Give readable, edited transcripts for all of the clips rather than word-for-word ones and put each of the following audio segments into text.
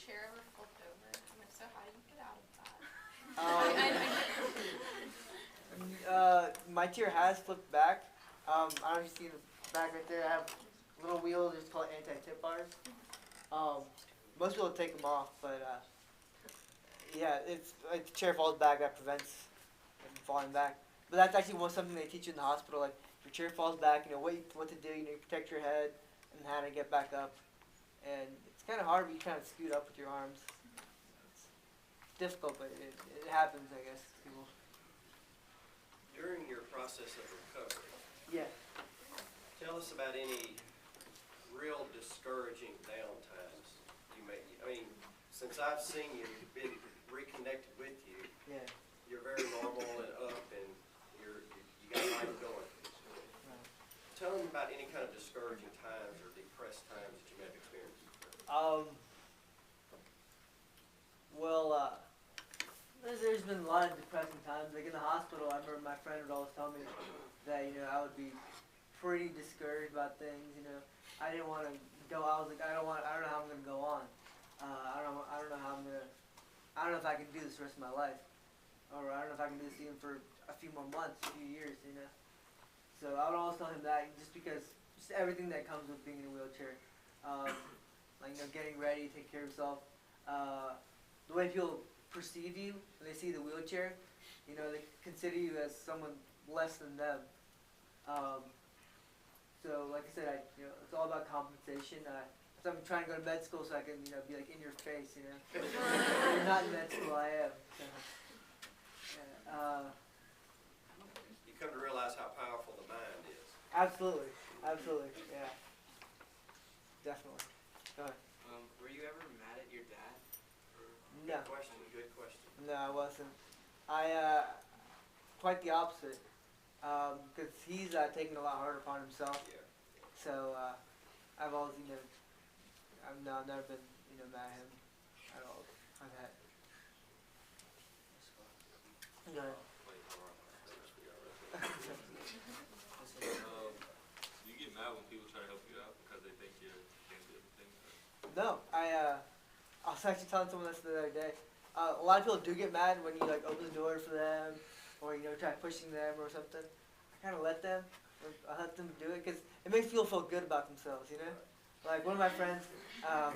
chair ever flipped over? And if so, how do you get out of that? My chair has flipped back. I don't know if you see the back right there. I have little wheels, just called anti-tip bars. Um, Most people take them off, but yeah, it's like the chair falls back, that prevents it from falling back. But that's actually something they teach you in the hospital. Like if your chair falls back, what to do. You protect your head and how to get back up. And it's kind of hard, but you kind of scoot up with your arms. It's difficult, but it happens, I guess. People. During your process of recovery, Yeah. tell us about any real discouraging downtimes you may. I mean, since I've seen you, been reconnected with you, Yeah. you're very normal and up, and you got life going. Right. Tell them about any kind of discouraging times or depressed times that you may have experienced. Well, there's been a lot of depressing times. Like in the hospital, I remember my friend would always tell me that I would be pretty discouraged about things. I didn't want to go. I was like, I don't know how I'm gonna go on. I don't know how I don't know if I can do this the rest of my life, or I don't know if I can do this even for a few more months, a few years. So I would always tell him that just because just everything that comes with being in a wheelchair, like getting ready, take care of yourself, the way people perceive you when they see the wheelchair, they consider you as someone less than them. So like I said, it's all about compensation. So I'm trying to go to med school so I can, be like in your face, You're not in med school, I am. So, yeah, You come to realize how powerful the mind is. absolutely, yeah, definitely. Go ahead. Were you ever mad at your dad? No. Good question. No, I wasn't. Quite the opposite. Because he's taking a lot harder upon himself. Yeah. So I've always, I've never been, mad at him at all. I've had. Go ahead. You get mad when people try to help you out because they think you can't do everything? No, I was actually telling someone this the other day. A lot of people do get mad when you open the door for them, or try pushing them or something. I kind of let them. I let them do it because it makes people feel good about themselves. Like one of my friends, I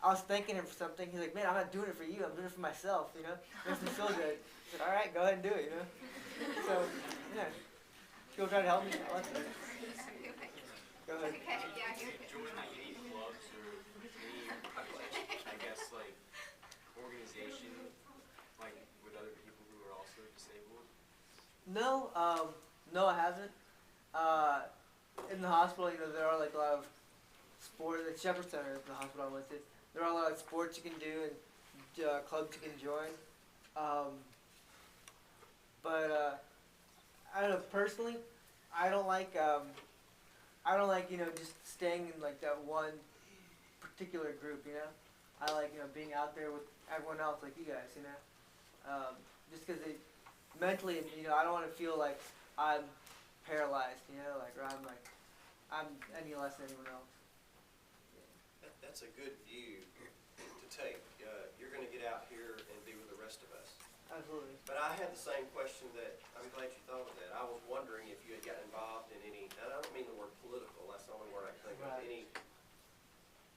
was thanking him for something. He's like, "Man, I'm not doing it for you. I'm doing it for myself." It makes me feel good. I said, "All right, go ahead and do it." So yeah, people try to help me. I let them. Go ahead. Do you join any clubs or any, I guess, organization, with other people who are also disabled? No, no, I haven't. In the hospital, there are a lot of sports. Like Shepherd Center is the hospital I went to. There are a lot of sports you can do and clubs you can join. But I don't know. Personally, I don't like. Just staying in that one particular group. I like being out there with everyone else, like you guys. Just because mentally, I don't want to feel like I'm paralyzed, or I'm any less than anyone else. That's a good view to take. You're going to get out here and be with the rest of us. Absolutely. But I had the same question that I'm glad you thought of that. I was wondering if you had gotten involved in any, and I don't mean the word political, that's the only word I can think of, Right. any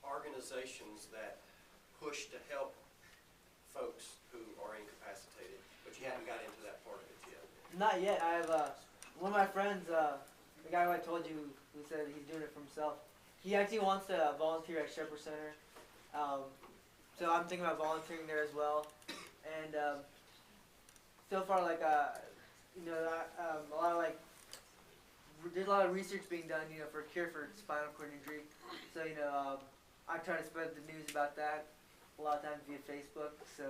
organizations that push to help folks who are incapacitated, but you haven't got into that part of it yet. Not yet. I have one of my friends, the guy who I told you who said he's doing it for himself. He actually wants to volunteer at Shepherd Center. So I'm thinking about volunteering there as well. And so far, a lot of there's a lot of research being done, for a cure for spinal cord injury. So I try to spread the news about that a lot of times via Facebook. So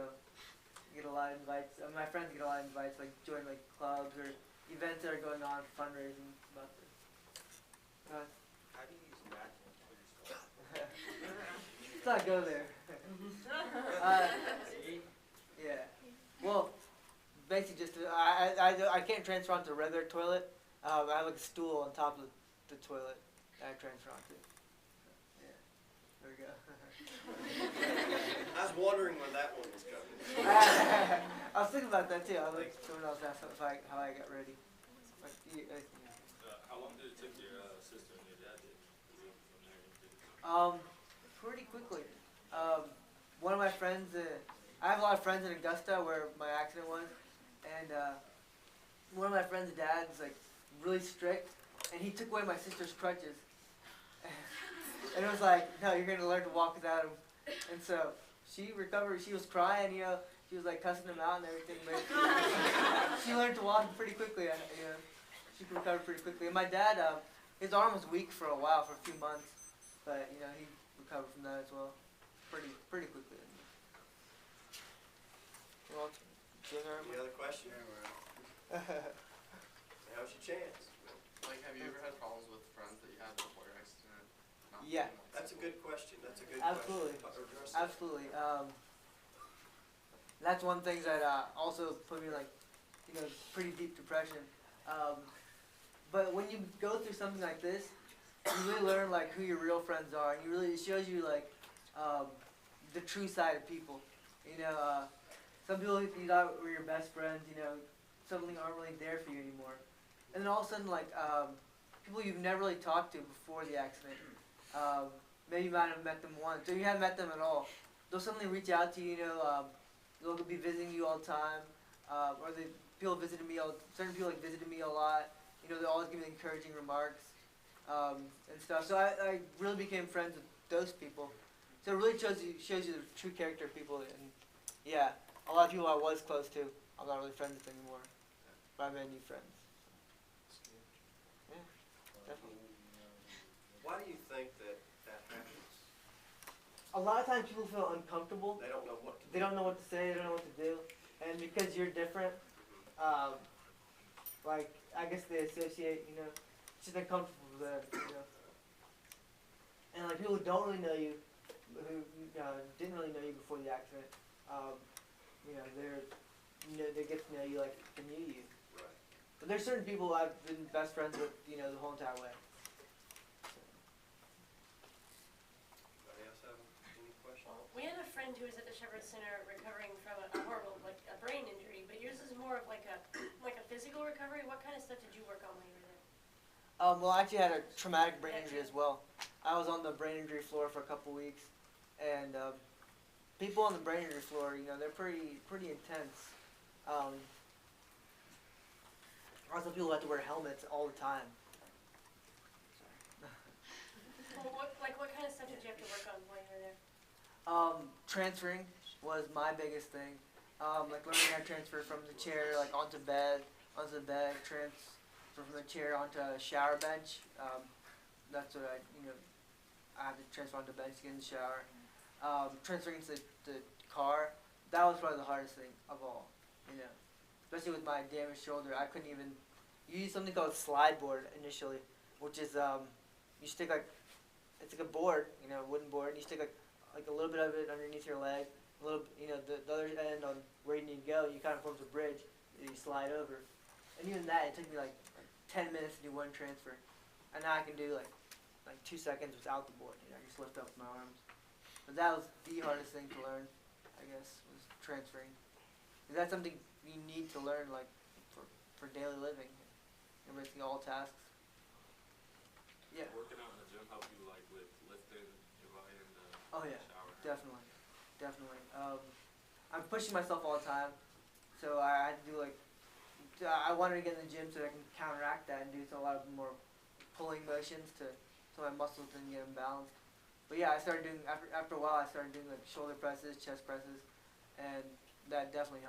get a lot of invites. My friends get a lot of invites, join clubs or events that are going on, fundraising about this. How do you use that for yourself? Let's not go there. Yeah. Well, basically, I can't transfer onto a regular toilet. I have a stool on top of the toilet that I transfer onto. Yeah. There we go. I was wondering when that one was coming. I was thinking about that too. I was like, someone else asked how I got ready. But, How long did it take your sister and your dad to move from there into pretty quickly. One of my friends, I have a lot of friends in Augusta where my accident was, and one of my friend's dad's like really strict, and he took away my sister's crutches. And it was like, no, you're gonna learn to walk without them. And so she recovered. She was crying, you know. She was like cussing him out and everything, but she learned to walk pretty quickly. You know, she recovered pretty quickly. And my dad, his arm was weak for a while, for a few months, but you know he recovered from that as well, pretty quickly. Well, Any other questions? Now's your chance. Like, have you ever had problems with friends that you had before your accident? Not Yeah. being, like, That's a good question. That's a good Absolutely. question. Address that. Absolutely. That's one thing that also put me in, like, you know, pretty deep depression. But when you go through something like this, you really learn like who your real friends are, and it shows you like the true side of people. You know, some people you thought were your best friends, you know, suddenly aren't really there for you anymore. And then all of a sudden, like people you've never really talked to before the accident, maybe you might have met them once, or you haven't met them at all. They'll suddenly reach out to you. You know, they'll be visiting you all the time, or people visited me. Certain people like visited me a lot. You know, they always give me encouraging remarks and stuff. So I really became friends with those people. So it really shows you the true character of people. And yeah, a lot of people I was close to, I'm not really friends with anymore. But I made new friends. Yeah, definitely. Why do you think that happens? A lot of times people feel uncomfortable. They don't know what to do. They don't know what to say. They don't know what to do. And because you're different, like I guess they associate, you know, it's just uncomfortable for them, you know. And like people who don't really know you, who didn't really know you before the accident, you know, they get to know you like they knew you. Right. But there's certain people I've been best friends with, you know, the whole entire way. Anybody else have any questions? Well, we had a friend who was at the Shepherd Center recovering from a horrible, like a brain injury, but yours is more of like a physical recovery. What kind of stuff did you work on while you were there? Well, I actually had a traumatic brain injury as well. I was on the brain injury floor for a couple weeks, and people on the brain injury floor, you know, they're pretty intense. Also, people have to wear helmets all the time. Well, what kind of stuff did you have to work on while you were there? Transferring was my biggest thing. Like learning how to transfer from the chair, like onto the bed, transfer from the chair onto a shower bench. That's what I had to transfer onto the bench to get in the shower. Transferring to the car, that was probably the hardest thing of all, you know. Especially with my damaged shoulder, I couldn't even use something called slide board initially, which is, you stick it's like a board, you know, a wooden board, and you stick like a little bit of it underneath your leg, a little, you know, the other end on where you need to go, you kind of forms a bridge that you slide over. And even that, it took me like 10 minutes to do one transfer. And now I can do like 2 seconds without the board, you know, I just lift up my arms. But that was the hardest thing to learn, I guess, was transferring. Because that's something you need to learn, like, for daily living, and basically all tasks. Yeah. Working out in the gym help you like with lifting your body in the Oh yeah, shower? definitely. I'm pushing myself all the time, so I had to do I wanted to get in the gym so I can counteract that and do a lot of more pulling motions so my muscles didn't get imbalanced. But yeah, I started doing after a while. I started doing like shoulder presses, chest presses, and that definitely helped.